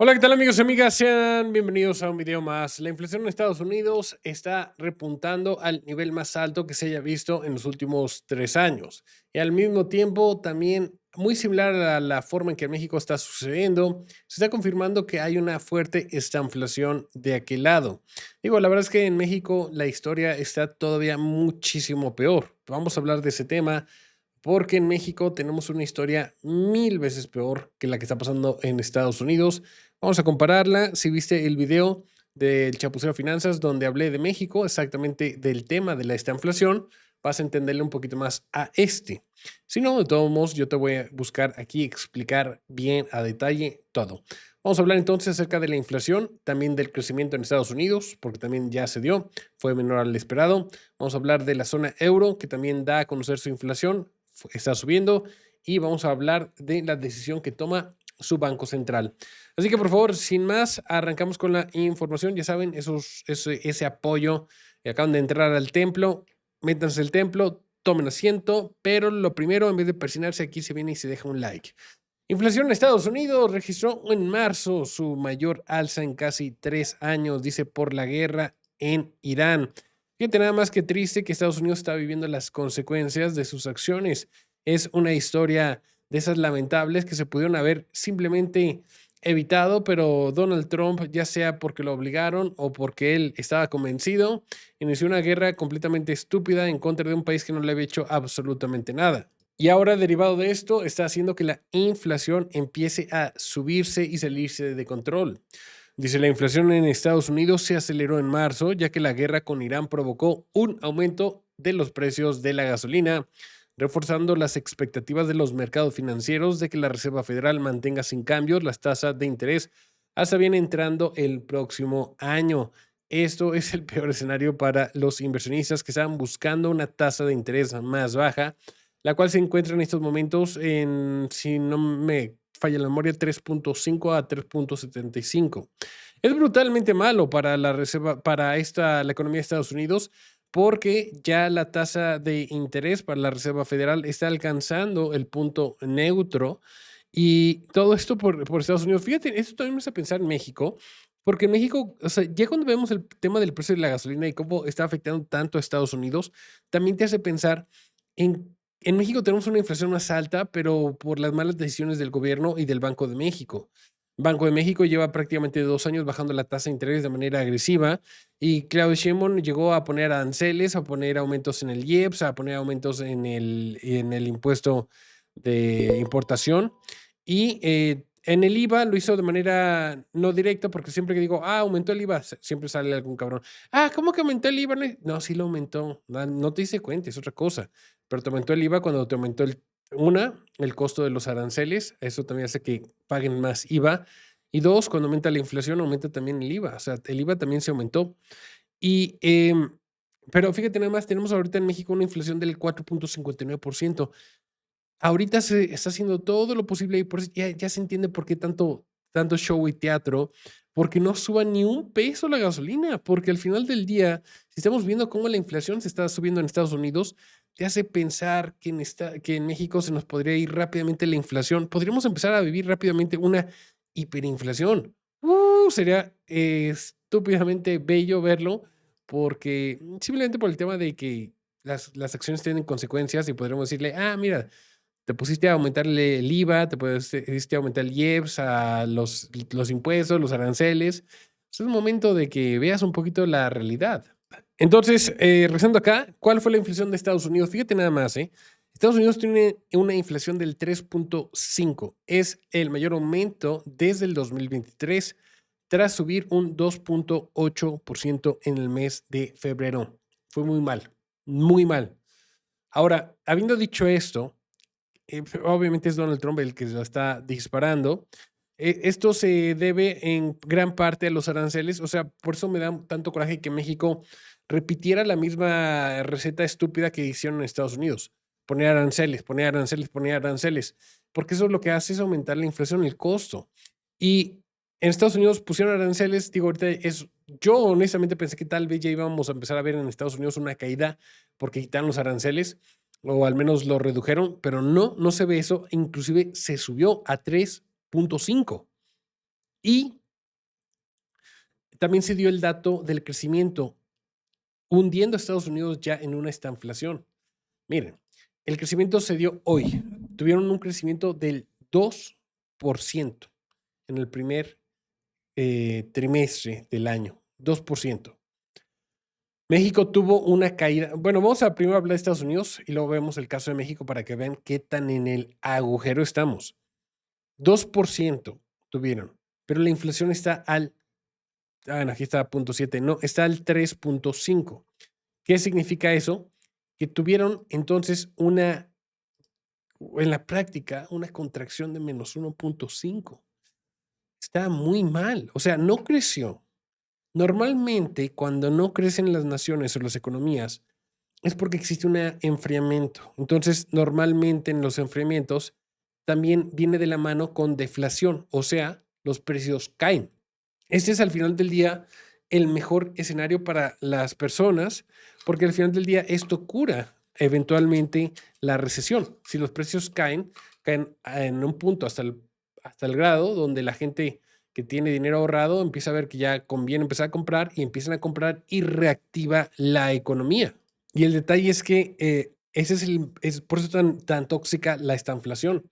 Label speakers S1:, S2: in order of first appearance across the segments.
S1: Hola, ¿qué tal amigos y amigas? Sean bienvenidos a un video más. La inflación en Estados Unidos está repuntando al nivel más alto que se haya visto en los últimos 3 años. Y al mismo tiempo, también muy similar a la forma en que en México está sucediendo, se está confirmando que hay una fuerte estanflación de aquel lado. Digo, la verdad es que en México la historia está todavía muchísimo peor. Vamos a hablar de ese tema porque en México tenemos una historia mil veces peor que la que está pasando en Estados Unidos. Vamos a compararla. Si viste el video del Chapucero Finanzas donde hablé de México, exactamente del tema de esta inflación, vas a entenderle un poquito más a este. Si no, de todos modos, yo te voy a buscar aquí explicar bien a detalle todo. Vamos a hablar entonces acerca de la inflación, también del crecimiento en Estados Unidos, porque también ya se dio, fue menor al esperado. Vamos a hablar de la zona euro, que también da a conocer su inflación, está subiendo, y vamos a hablar de la decisión que toma su Banco Central. Así que por favor, sin más, arrancamos con la información. Ya saben, ese apoyo. Acaban de entrar al templo, métanse al templo, tomen asiento, pero lo primero, en vez de persinarse, aquí se viene y se deja un like. Inflación en Estados Unidos registró en marzo su mayor alza en casi 3 años, dice, por la guerra en Irán. Fíjate, nada más que triste que Estados Unidos está viviendo las consecuencias de sus acciones. Es una historia de esas lamentables que se pudieron haber simplemente evitado, pero Donald Trump, ya sea porque lo obligaron o porque él estaba convencido, inició una guerra completamente estúpida en contra de un país que no le había hecho absolutamente nada. Y ahora, derivado de esto, está haciendo que la inflación empiece a subirse y salirse de control. Dice, la inflación en Estados Unidos se aceleró en marzo, ya que la guerra con Irán provocó un aumento de los precios de la gasolina, reforzando las expectativas de los mercados financieros de que la Reserva Federal mantenga sin cambios las tasas de interés hasta bien entrando el próximo año. Esto es el peor escenario para los inversionistas que están buscando una tasa de interés más baja, la cual se encuentra en estos momentos en, si no me falla la memoria, 3.5 a 3.75. Es brutalmente malo para la reserva, para la economía de Estados Unidos, porque ya la tasa de interés para la Reserva Federal está alcanzando el punto neutro, y todo esto por Estados Unidos. Fíjate, esto también me hace pensar en México, porque en México, o sea, ya cuando vemos el tema del precio de la gasolina y cómo está afectando tanto a Estados Unidos, también te hace pensar en México tenemos una inflación más alta, pero por las malas decisiones del gobierno y del Banco de México. Banco de México lleva prácticamente 2 años bajando la tasa de interés de manera agresiva, y Claudio Sheinbaum llegó a poner aranceles, a poner aumentos en el IEPS, a poner aumentos en el impuesto de importación, y en el IVA lo hizo de manera no directa, porque siempre que digo, aumentó el IVA, siempre sale algún cabrón. ¿Cómo que aumentó el IVA? No, sí lo aumentó. No te diste cuenta, es otra cosa. Pero te aumentó el IVA cuando te aumentó el costo de los aranceles, eso también hace que paguen más IVA. Y dos, cuando aumenta la inflación, aumenta también el IVA. O sea, el IVA también se aumentó. Y, pero fíjate nada más, tenemos ahorita en México una inflación del 4.59%. Ahorita se está haciendo todo lo posible, y por eso ya se entiende por qué tanto show y teatro, porque no suba ni un peso la gasolina, porque al final del día, si estamos viendo cómo la inflación se está subiendo en Estados Unidos, te hace pensar que en México se nos podría ir rápidamente la inflación. Podríamos empezar a vivir rápidamente una hiperinflación. Sería estúpidamente bello verlo, porque simplemente por el tema de que las acciones tienen consecuencias, y podríamos decirle, mira, te pusiste a aumentarle el IVA, te pusiste a aumentar el IEPS, a los impuestos, los aranceles. Es un momento de que veas un poquito la realidad. Entonces, regresando acá, ¿cuál fue la inflación de Estados Unidos? Fíjate nada más, ¿eh? Estados Unidos tiene una inflación del 3.5. Es el mayor aumento desde el 2023, tras subir un 2.8% en el mes de febrero. Fue muy mal, muy mal. Ahora, habiendo dicho esto, obviamente es Donald Trump el que lo está disparando. Esto se debe en gran parte a los aranceles. O sea, por eso me da tanto coraje que México repitiera la misma receta estúpida que hicieron en Estados Unidos. Poner aranceles, poner aranceles, poner aranceles, porque eso lo que hace es aumentar la inflación, el costo. Y en Estados Unidos pusieron aranceles. Digo, ahorita yo honestamente pensé que tal vez ya íbamos a empezar a ver en Estados Unidos una caída porque quitaron los aranceles, o al menos lo redujeron, pero no se ve eso. Inclusive se subió a 3.5. Y también se dio el dato del crecimiento, hundiendo a Estados Unidos ya en una estanflación. Miren, el crecimiento se dio hoy. Tuvieron un crecimiento del 2% en el primer trimestre del año. 2%. México tuvo una caída. Bueno, vamos a primero hablar de Estados Unidos y luego vemos el caso de México para que vean qué tan en el agujero estamos. 2% tuvieron, pero la inflación está al, aquí está 0.7, no, está al 3.5. ¿Qué significa eso? Que tuvieron entonces en la práctica, una contracción de menos 1.5. Está muy mal, o sea, no creció. Normalmente, cuando no crecen las naciones o las economías, es porque existe un enfriamiento. Entonces, normalmente en los enfriamientos también viene de la mano con deflación, o sea, los precios caen. Este es al final del día el mejor escenario para las personas, porque al final del día esto cura eventualmente la recesión. Si los precios caen en un punto hasta el grado donde la gente que tiene dinero ahorrado empieza a ver que ya conviene empezar a comprar y empiezan a comprar y reactiva la economía. Y el detalle es que ese es por eso tan tóxica la estanflación,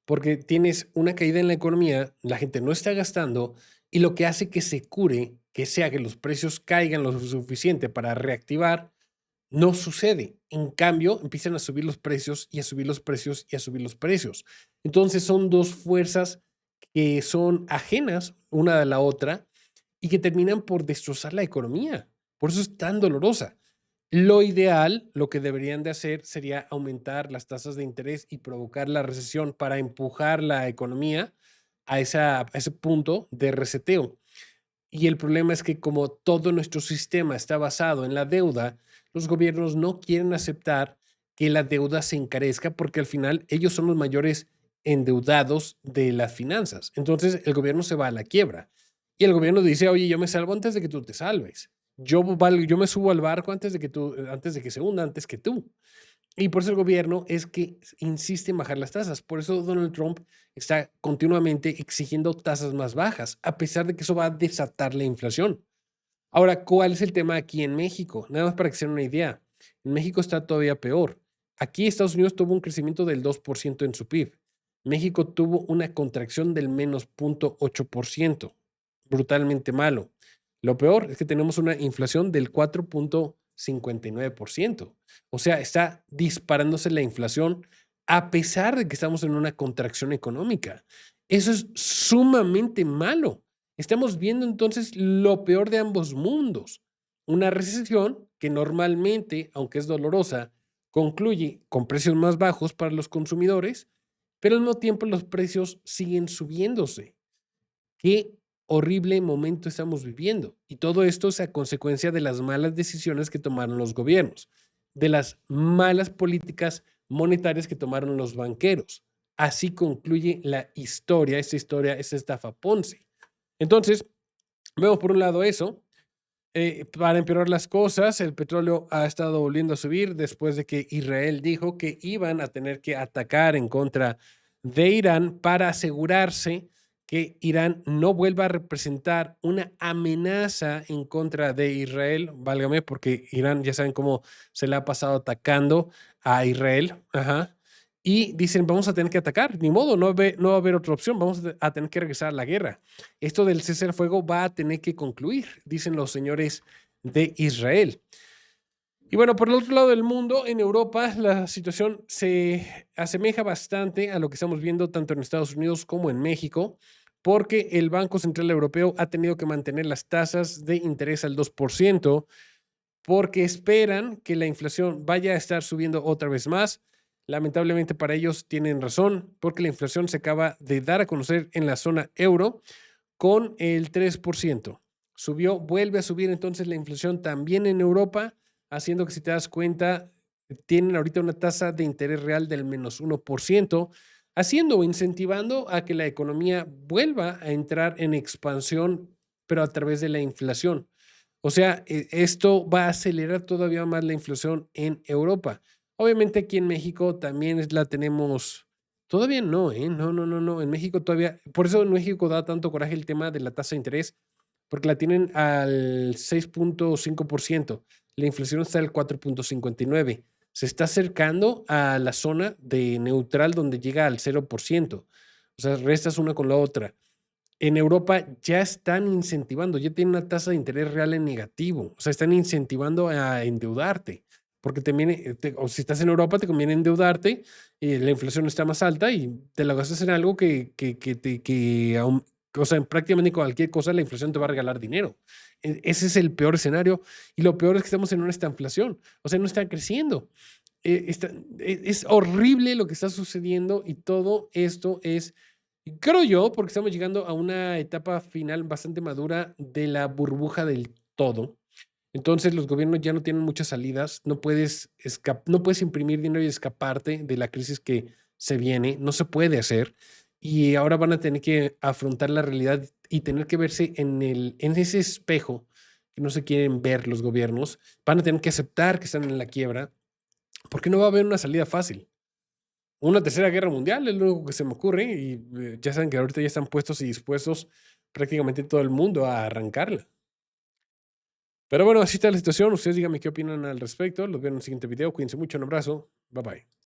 S1: porque tienes una caída en la economía, la gente no está gastando y lo que hace que se cure, que sea que los precios caigan lo suficiente para reactivar, no sucede. En cambio, empiezan a subir los precios y a subir los precios y a subir los precios. Entonces son dos fuerzas que son ajenas una de la otra y que terminan por destrozar la economía. Por eso es tan dolorosa. Lo ideal, lo que deberían de hacer sería aumentar las tasas de interés y provocar la recesión para empujar la economía a ese punto de reseteo. Y el problema es que como todo nuestro sistema está basado en la deuda, los gobiernos no quieren aceptar que la deuda se encarezca porque al final ellos son los mayores endeudados de las finanzas. Entonces el gobierno se va a la quiebra y el gobierno dice, oye, yo me salvo antes de que tú te salves. Yo me subo al barco antes de que se hunda, antes que tú. Y por eso el gobierno es que insiste en bajar las tasas. Por eso Donald Trump está continuamente exigiendo tasas más bajas, a pesar de que eso va a desatar la inflación. Ahora, ¿cuál es el tema aquí en México? Nada más para que se den una idea. En México está todavía peor. Aquí Estados Unidos tuvo un crecimiento del 2% en su PIB. México tuvo una contracción del menos 0.8%. Brutalmente malo. Lo peor es que tenemos una inflación del 4.59%. O sea, está disparándose la inflación a pesar de que estamos en una contracción económica. Eso es sumamente malo. Estamos viendo entonces lo peor de ambos mundos. Una recesión que normalmente, aunque es dolorosa, concluye con precios más bajos para los consumidores, pero al mismo tiempo los precios siguen subiéndose. Qué horrible momento estamos viviendo. Y todo esto es a consecuencia de las malas decisiones que tomaron los gobiernos, de las malas políticas monetarias que tomaron los banqueros. Así concluye la historia, esta estafa Ponzi. Entonces, vemos por un lado eso. Para empeorar las cosas, el petróleo ha estado volviendo a subir después de que Israel dijo que iban a tener que atacar en contra de Irán para asegurarse que Irán no vuelva a representar una amenaza en contra de Israel, válgame, porque Irán ya saben cómo se le ha pasado atacando a Israel, ajá, y dicen, vamos a tener que atacar, ni modo, no va a haber otra opción, vamos a tener que regresar a la guerra. Esto del cese al fuego va a tener que concluir, dicen los señores de Israel. Y bueno, por el otro lado del mundo, en Europa, la situación se asemeja bastante a lo que estamos viendo tanto en Estados Unidos como en México, porque el Banco Central Europeo ha tenido que mantener las tasas de interés al 2%, porque esperan que la inflación vaya a estar subiendo otra vez más. Lamentablemente para ellos tienen razón, porque la inflación se acaba de dar a conocer en la zona euro con el 3%. Subió, vuelve a subir entonces la inflación también en Europa, haciendo que si te das cuenta, tienen ahorita una tasa de interés real del menos 1%, haciendo o incentivando a que la economía vuelva a entrar en expansión, pero a través de la inflación. O sea, esto va a acelerar todavía más la inflación en Europa. Obviamente aquí en México también la tenemos Todavía no, ¿eh? No, no, no, no. En México todavía, por eso en México da tanto coraje el tema de la tasa de interés, porque la tienen al 6.5%. La inflación está al 4.59. Se está acercando a la zona de neutral donde llega al 0%. O sea, restas una con la otra. En Europa ya están incentivando, ya tienen una tasa de interés real en negativo, o sea, están incentivando a endeudarte, porque te viene, o si estás en Europa, te conviene endeudarte, la inflación está más alta y te la gastas en algo o sea, en prácticamente cualquier cosa la inflación te va a regalar dinero. Ese es el peor escenario y lo peor es que estamos en una estanflación, o sea, no está creciendo. Es horrible lo que está sucediendo y todo esto es, creo yo, porque estamos llegando a una etapa final bastante madura de la burbuja del todo. Entonces los gobiernos ya no tienen muchas salidas, no puedes imprimir dinero y escaparte de la crisis que se viene, no se puede hacer. Y ahora van a tener que afrontar la realidad y tener que verse en ese espejo que no se quieren ver los gobiernos. Van a tener que aceptar que están en la quiebra porque no va a haber una salida fácil. Una tercera guerra mundial es lo único que se me ocurre y ya saben que ahorita ya están puestos y dispuestos prácticamente todo el mundo a arrancarla. Pero bueno, así está la situación. Ustedes díganme qué opinan al respecto. Los veo en el siguiente video. Cuídense mucho. Un abrazo. Bye bye.